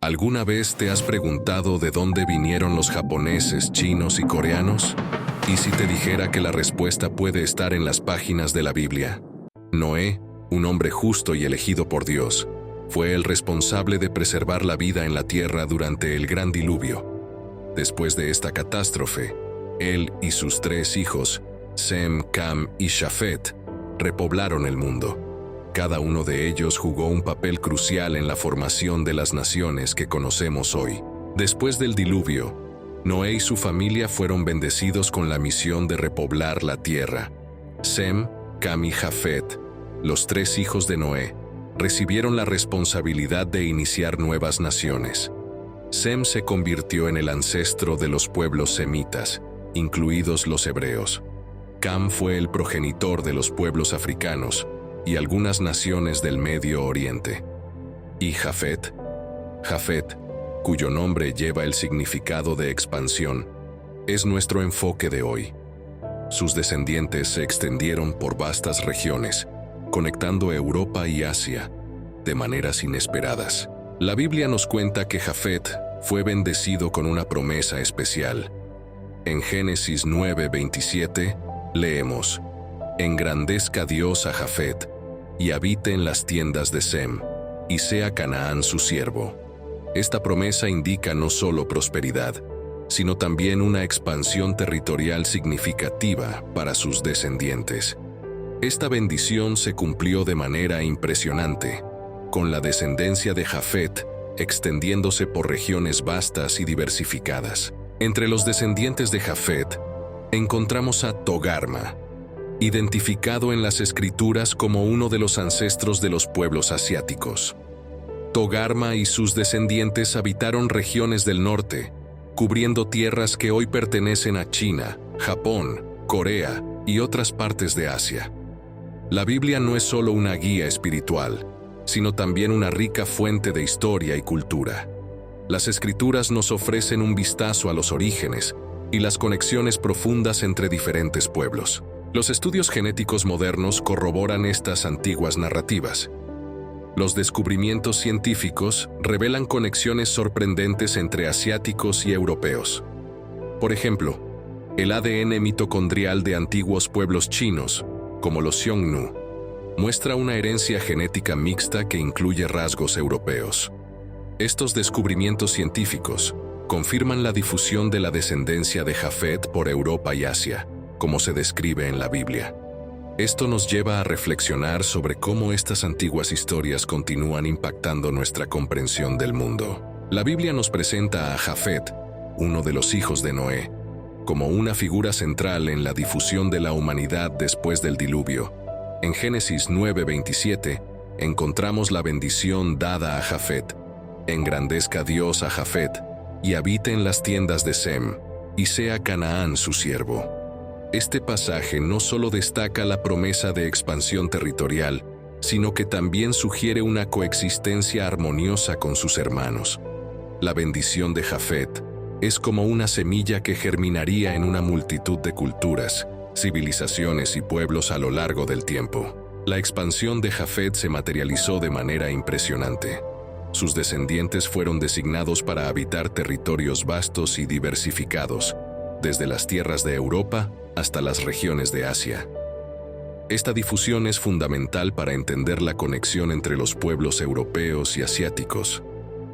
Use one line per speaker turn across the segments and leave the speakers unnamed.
¿Alguna vez te has preguntado de dónde vinieron los japoneses, chinos y coreanos? ¿Y si te dijera que la respuesta puede estar en las páginas de la Biblia? Noé, un hombre justo y elegido por Dios, fue el responsable de preservar la vida en la tierra durante el gran diluvio. Después de esta catástrofe, él y sus 3 hijos, Sem, Cam y Jafet, repoblaron el mundo. Cada uno de ellos jugó un papel crucial en la formación de las naciones que conocemos hoy. Después del diluvio, Noé y su familia fueron bendecidos con la misión de repoblar la tierra. Sem, Cam y Jafet, los 3 hijos de Noé, recibieron la responsabilidad de iniciar nuevas naciones. Sem se convirtió en el ancestro de los pueblos semitas, incluidos los hebreos. Cam fue el progenitor de los pueblos africanos y algunas naciones del Medio Oriente. Y Jafet, cuyo nombre lleva el significado de expansión, es nuestro enfoque de hoy. Sus descendientes se extendieron por vastas regiones, conectando Europa y Asia de maneras inesperadas. La Biblia nos cuenta que Jafet fue bendecido con una promesa especial. En Génesis 9:27 leemos: «Engrandezca Dios a Jafet, y habite en las tiendas de Sem, y sea Canaán su siervo». Esta promesa indica no solo prosperidad, sino también una expansión territorial significativa para sus descendientes. Esta bendición se cumplió de manera impresionante, con la descendencia de Jafet extendiéndose por regiones vastas y diversificadas. Entre los descendientes de Jafet, encontramos a Togarma, identificado en las escrituras como uno de los ancestros de los pueblos asiáticos. Togarma y sus descendientes habitaron regiones del norte, cubriendo tierras que hoy pertenecen a China, Japón, Corea y otras partes de Asia. La Biblia no es solo una guía espiritual, sino también una rica fuente de historia y cultura. Las escrituras nos ofrecen un vistazo a los orígenes y las conexiones profundas entre diferentes pueblos. Los estudios genéticos modernos corroboran estas antiguas narrativas. Los descubrimientos científicos revelan conexiones sorprendentes entre asiáticos y europeos. Por ejemplo, el ADN mitocondrial de antiguos pueblos chinos, como los Xiongnu, muestra una herencia genética mixta que incluye rasgos europeos. Estos descubrimientos científicos confirman la difusión de la descendencia de Jafet por Europa y Asia, como se describe en la Biblia. Esto nos lleva a reflexionar sobre cómo estas antiguas historias continúan impactando nuestra comprensión del mundo. La Biblia nos presenta a Jafet, uno de los hijos de Noé, como una figura central en la difusión de la humanidad después del diluvio. En Génesis 9:27 encontramos la bendición dada a Jafet: «Engrandezca Dios a Jafet, y habite en las tiendas de Sem, y sea Canaán su siervo». Este pasaje no solo destaca la promesa de expansión territorial, sino que también sugiere una coexistencia armoniosa con sus hermanos. La bendición de Jafet es como una semilla que germinaría en una multitud de culturas, civilizaciones y pueblos a lo largo del tiempo. La expansión de Jafet se materializó de manera impresionante. Sus descendientes fueron designados para habitar territorios vastos y diversificados, desde las tierras de Europa hasta las regiones de Asia. Esta difusión es fundamental para entender la conexión entre los pueblos europeos y asiáticos.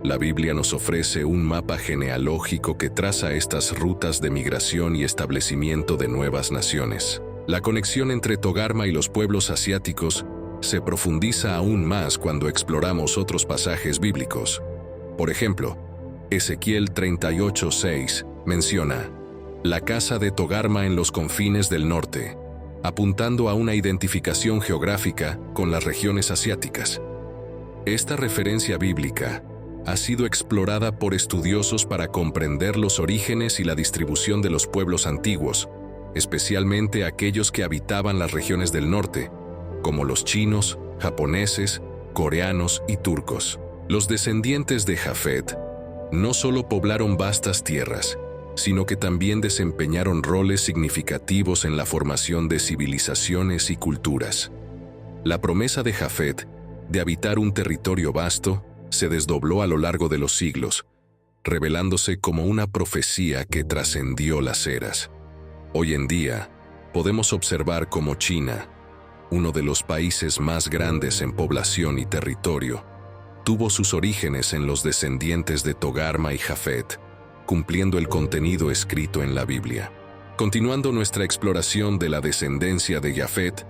La Biblia nos ofrece un mapa genealógico que traza estas rutas de migración y establecimiento de nuevas naciones. La conexión entre Togarma y los pueblos asiáticos se profundiza aún más cuando exploramos otros pasajes bíblicos. Por ejemplo, Ezequiel 38:6 menciona la casa de Togarma en los confines del norte, apuntando a una identificación geográfica con las regiones asiáticas. Esta referencia bíblica ha sido explorada por estudiosos para comprender los orígenes y la distribución de los pueblos antiguos, especialmente aquellos que habitaban las regiones del norte, como los chinos, japoneses, coreanos y turcos. Los descendientes de Jafet no solo poblaron vastas tierras, sino que también desempeñaron roles significativos en la formación de civilizaciones y culturas. La promesa de Jafet de habitar un territorio vasto se desdobló a lo largo de los siglos, revelándose como una profecía que trascendió las eras. Hoy en día, podemos observar cómo China, uno de los países más grandes en población y territorio, tuvo sus orígenes en los descendientes de Togarma y Jafet, cumpliendo el contenido escrito en la Biblia. Continuando nuestra exploración de la descendencia de Jafet,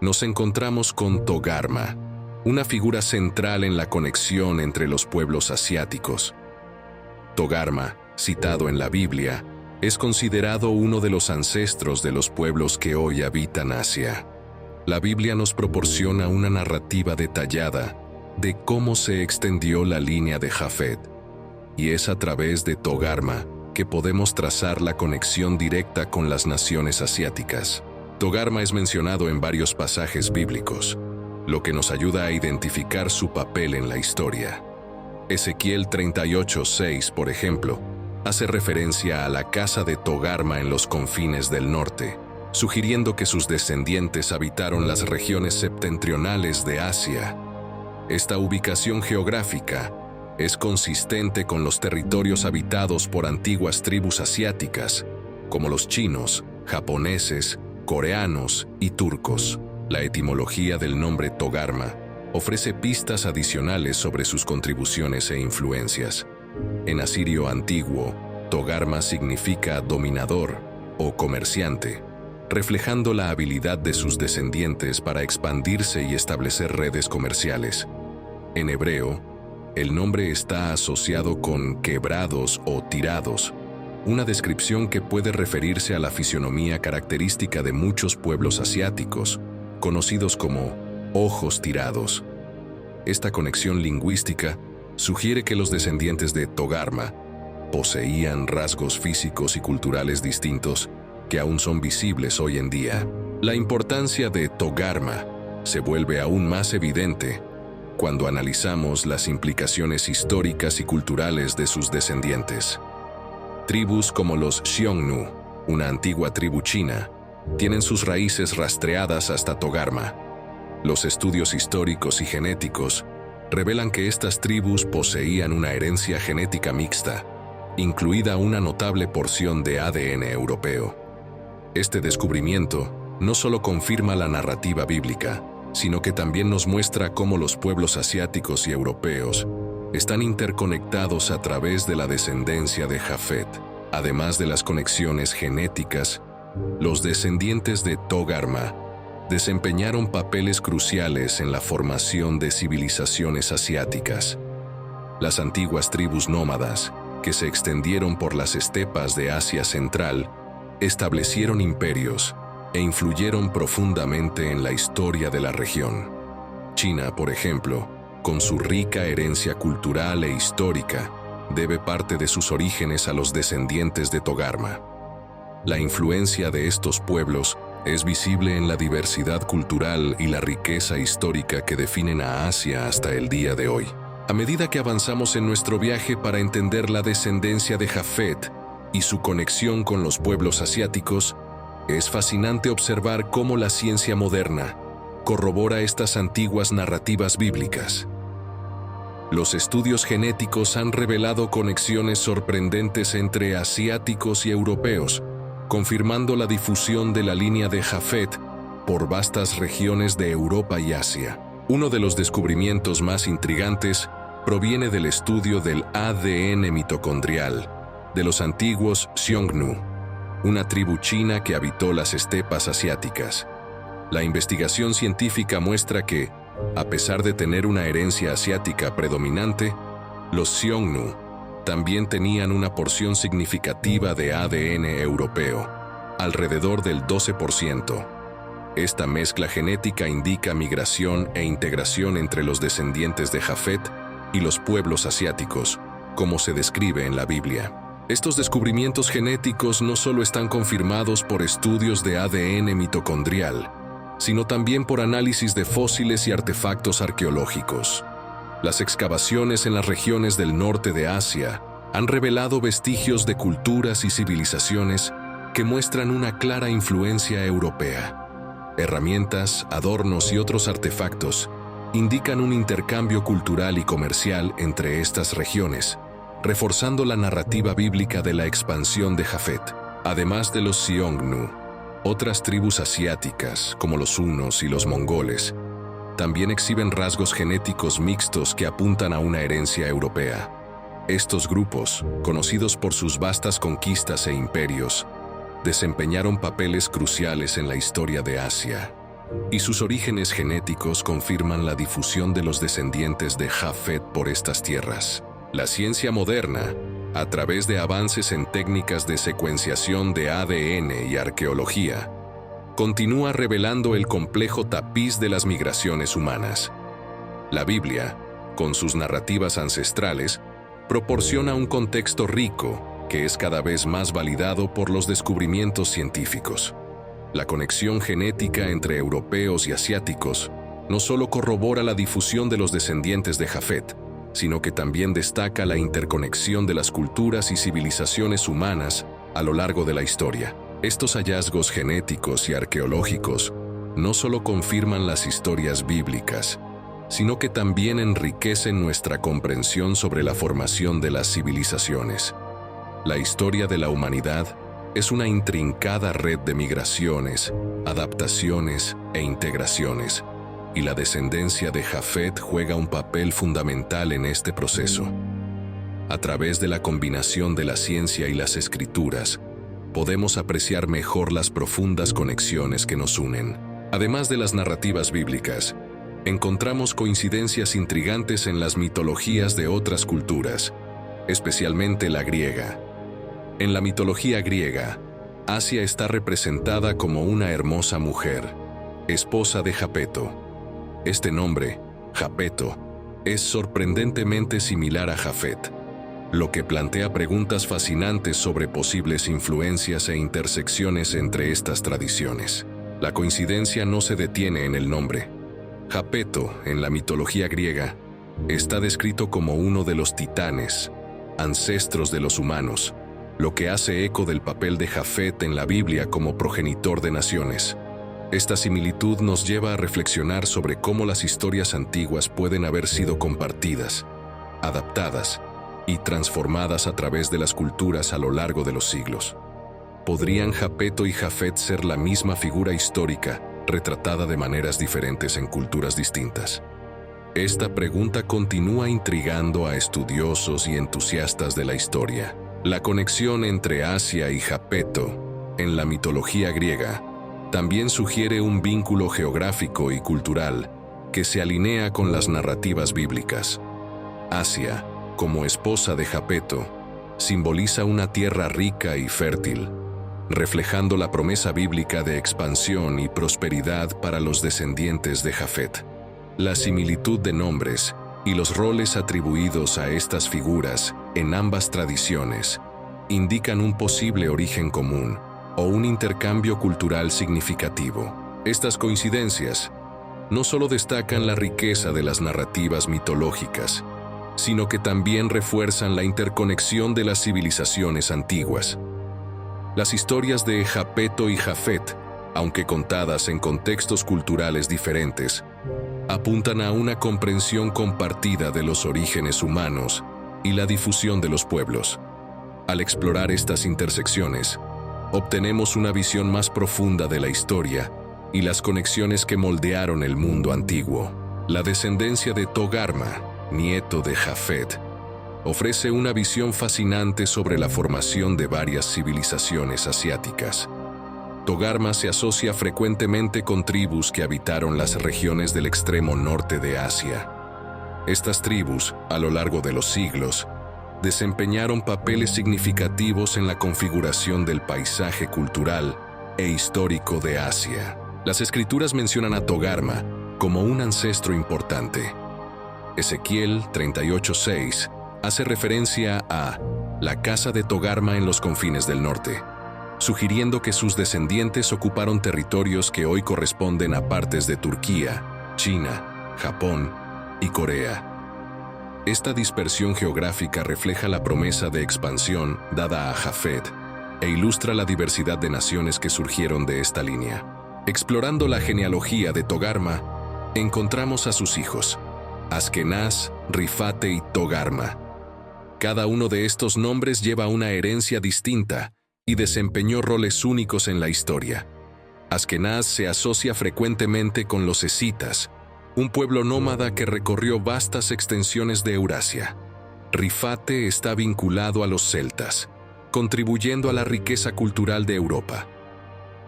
nos encontramos con Togarma, una figura central en la conexión entre los pueblos asiáticos. Togarma, citado en la Biblia, es considerado uno de los ancestros de los pueblos que hoy habitan Asia. La Biblia nos proporciona una narrativa detallada de cómo se extendió la línea de Jafet, y es a través de Togarma que podemos trazar la conexión directa con las naciones asiáticas. Togarma es mencionado en varios pasajes bíblicos, lo que nos ayuda a identificar su papel en la historia. Ezequiel 38:6, por ejemplo, hace referencia a la casa de Togarma en los confines del norte, sugiriendo que sus descendientes habitaron las regiones septentrionales de Asia. Esta ubicación geográfica es consistente con los territorios habitados por antiguas tribus asiáticas, como los chinos, japoneses, coreanos y turcos. La etimología del nombre Togarma ofrece pistas adicionales sobre sus contribuciones e influencias. En asirio antiguo, Togarma significa dominador o comerciante, reflejando la habilidad de sus descendientes para expandirse y establecer redes comerciales. En hebreo, el nombre está asociado con quebrados o tirados, una descripción que puede referirse a la fisionomía característica de muchos pueblos asiáticos, conocidos como ojos tirados. Esta conexión lingüística sugiere que los descendientes de Togarma poseían rasgos físicos y culturales distintos que aún son visibles hoy en día. La importancia de Togarma se vuelve aún más evidente cuando analizamos las implicaciones históricas y culturales de sus descendientes. Tribus como los Xiongnu, una antigua tribu china, tienen sus raíces rastreadas hasta Togarma. Los estudios históricos y genéticos revelan que estas tribus poseían una herencia genética mixta, incluida una notable porción de ADN europeo. Este descubrimiento no solo confirma la narrativa bíblica, sino que también nos muestra cómo los pueblos asiáticos y europeos están interconectados a través de la descendencia de Jafet. Además de las conexiones genéticas, los descendientes de Togarma desempeñaron papeles cruciales en la formación de civilizaciones asiáticas. Las antiguas tribus nómadas, que se extendieron por las estepas de Asia Central, establecieron imperios e influyeron profundamente en la historia de la región. China, por ejemplo, con su rica herencia cultural e histórica, debe parte de sus orígenes a los descendientes de Togarma. La influencia de estos pueblos es visible en la diversidad cultural y la riqueza histórica que definen a Asia hasta el día de hoy. A medida que avanzamos en nuestro viaje para entender la descendencia de Jafet y su conexión con los pueblos asiáticos, es fascinante observar cómo la ciencia moderna corrobora estas antiguas narrativas bíblicas. Los estudios genéticos han revelado conexiones sorprendentes entre asiáticos y europeos, confirmando la difusión de la línea de Jafet por vastas regiones de Europa y Asia. Uno de los descubrimientos más intrigantes proviene del estudio del ADN mitocondrial de los antiguos Xiongnu, una tribu china que habitó las estepas asiáticas. La investigación científica muestra que, a pesar de tener una herencia asiática predominante, los Xiongnu también tenían una porción significativa de ADN europeo, alrededor del 12%. Esta mezcla genética indica migración e integración entre los descendientes de Jafet y los pueblos asiáticos, como se describe en la Biblia. Estos descubrimientos genéticos no solo están confirmados por estudios de ADN mitocondrial, sino también por análisis de fósiles y artefactos arqueológicos. Las excavaciones en las regiones del norte de Asia han revelado vestigios de culturas y civilizaciones que muestran una clara influencia europea. Herramientas, adornos y otros artefactos indican un intercambio cultural y comercial entre estas regiones, reforzando la narrativa bíblica de la expansión de Jafet. Además de los Xiongnu, otras tribus asiáticas, como los hunos y los mongoles, también exhiben rasgos genéticos mixtos que apuntan a una herencia europea. Estos grupos, conocidos por sus vastas conquistas e imperios, desempeñaron papeles cruciales en la historia de Asia, y sus orígenes genéticos confirman la difusión de los descendientes de Jafet por estas tierras. La ciencia moderna, a través de avances en técnicas de secuenciación de ADN y arqueología, continúa revelando el complejo tapiz de las migraciones humanas. La Biblia, con sus narrativas ancestrales, proporciona un contexto rico que es cada vez más validado por los descubrimientos científicos. La conexión genética entre europeos y asiáticos no solo corrobora la difusión de los descendientes de Jafet, sino que también destaca la interconexión de las culturas y civilizaciones humanas a lo largo de la historia. Estos hallazgos genéticos y arqueológicos no solo confirman las historias bíblicas, sino que también enriquecen nuestra comprensión sobre la formación de las civilizaciones. La historia de la humanidad es una intrincada red de migraciones, adaptaciones e integraciones, y la descendencia de Jafet juega un papel fundamental en este proceso. A través de la combinación de la ciencia y las escrituras, podemos apreciar mejor las profundas conexiones que nos unen. Además de las narrativas bíblicas, encontramos coincidencias intrigantes en las mitologías de otras culturas, especialmente la griega. En la mitología griega, Asia está representada como una hermosa mujer, esposa de Japeto. Este nombre, Japeto, es sorprendentemente similar a Jafet, lo que plantea preguntas fascinantes sobre posibles influencias e intersecciones entre estas tradiciones. La coincidencia no se detiene en el nombre. Japeto, en la mitología griega, está descrito como uno de los titanes, ancestros de los humanos, lo que hace eco del papel de Jafet en la Biblia como progenitor de naciones. Esta similitud nos lleva a reflexionar sobre cómo las historias antiguas pueden haber sido compartidas, adaptadas y transformadas a través de las culturas a lo largo de los siglos. ¿Podrían Japeto y Jafet ser la misma figura histórica, retratada de maneras diferentes en culturas distintas? Esta pregunta continúa intrigando a estudiosos y entusiastas de la historia. La conexión entre Asia y Japeto, en la mitología griega, también sugiere un vínculo geográfico y cultural que se alinea con las narrativas bíblicas. Asia, como esposa de Japeto, simboliza una tierra rica y fértil, reflejando la promesa bíblica de expansión y prosperidad para los descendientes de Jafet. La similitud de nombres y los roles atribuidos a estas figuras en ambas tradiciones indican un posible origen común o un intercambio cultural significativo. Estas coincidencias no solo destacan la riqueza de las narrativas mitológicas, sino que también refuerzan la interconexión de las civilizaciones antiguas. Las historias de Japeto y Jafet, aunque contadas en contextos culturales diferentes, apuntan a una comprensión compartida de los orígenes humanos y la difusión de los pueblos. Al explorar estas intersecciones, obtenemos una visión más profunda de la historia y las conexiones que moldearon el mundo antiguo. La descendencia de Togarma, nieto de Jafet, ofrece una visión fascinante sobre la formación de varias civilizaciones asiáticas. Togarma se asocia frecuentemente con tribus que habitaron las regiones del extremo norte de Asia. Estas tribus, a lo largo de los siglos, desempeñaron papeles significativos en la configuración del paisaje cultural e histórico de Asia. Las escrituras mencionan a Togarma como un ancestro importante. Ezequiel 38:6 hace referencia a la casa de Togarma en los confines del norte, sugiriendo que sus descendientes ocuparon territorios que hoy corresponden a partes de Turquía, China, Japón y Corea. Esta dispersión geográfica refleja la promesa de expansión dada a Jafet e ilustra la diversidad de naciones que surgieron de esta línea. Explorando la genealogía de Togarma, encontramos a sus hijos, Askenaz, Rifate y Togarma. Cada uno de estos nombres lleva una herencia distinta y desempeñó roles únicos en la historia. Askenaz se asocia frecuentemente con los escitas, un pueblo nómada que recorrió vastas extensiones de Eurasia. Rifate está vinculado a los celtas, contribuyendo a la riqueza cultural de Europa.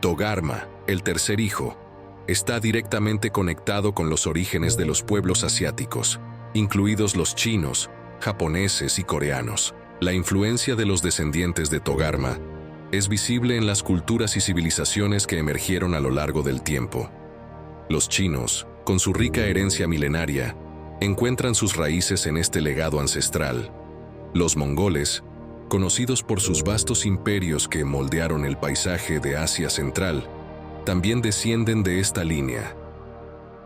Togarma, el tercer hijo, está directamente conectado con los orígenes de los pueblos asiáticos, incluidos los chinos, japoneses y coreanos. La influencia de los descendientes de Togarma es visible en las culturas y civilizaciones que emergieron a lo largo del tiempo. Los chinos, con su rica herencia milenaria, encuentran sus raíces en este legado ancestral. Los mongoles, conocidos por sus vastos imperios que moldearon el paisaje de Asia Central, también descienden de esta línea.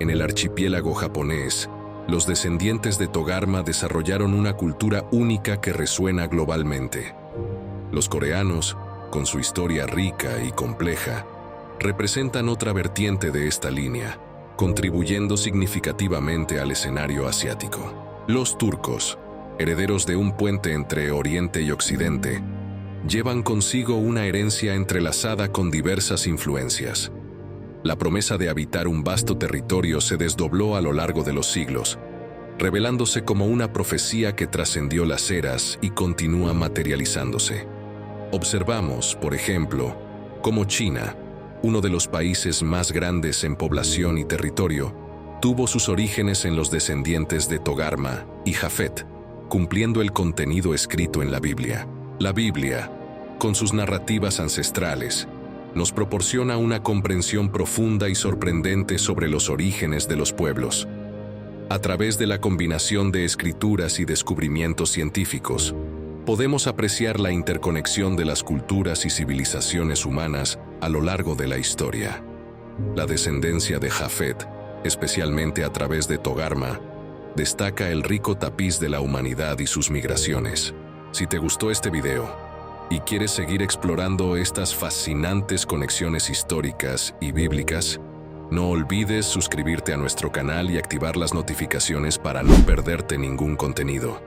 En el archipiélago japonés, los descendientes de Togarma desarrollaron una cultura única que resuena globalmente. Los coreanos, con su historia rica y compleja, representan otra vertiente de esta línea, contribuyendo significativamente al escenario asiático. Los turcos, herederos de un puente entre Oriente y Occidente, llevan consigo una herencia entrelazada con diversas influencias. La promesa de habitar un vasto territorio se desdobló a lo largo de los siglos, revelándose como una profecía que trascendió las eras y continúa materializándose. Observamos, por ejemplo, cómo China, uno de los países más grandes en población y territorio, tuvo sus orígenes en los descendientes de Togarma y Jafet, cumpliendo el contenido escrito en la Biblia. La Biblia, con sus narrativas ancestrales, nos proporciona una comprensión profunda y sorprendente sobre los orígenes de los pueblos. A través de la combinación de escrituras y descubrimientos científicos, podemos apreciar la interconexión de las culturas y civilizaciones humanas a lo largo de la historia. La descendencia de Jafet, especialmente a través de Togarma, destaca el rico tapiz de la humanidad y sus migraciones. Si te gustó este video y quieres seguir explorando estas fascinantes conexiones históricas y bíblicas, no olvides suscribirte a nuestro canal y activar las notificaciones para no perderte ningún contenido.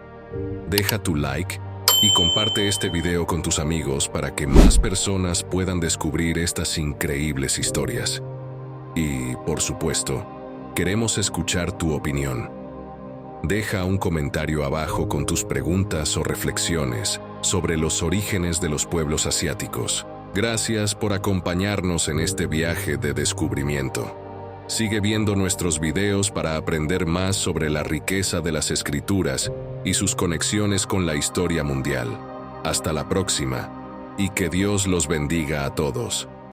Deja tu like y comparte este video con tus amigos para que más personas puedan descubrir estas increíbles historias. Y, por supuesto, queremos escuchar tu opinión. Deja un comentario abajo con tus preguntas o reflexiones sobre los orígenes de los pueblos asiáticos. Gracias por acompañarnos en este viaje de descubrimiento. Sigue viendo nuestros videos para aprender más sobre la riqueza de las escrituras y sus conexiones con la historia mundial. Hasta la próxima, y que Dios los bendiga a todos.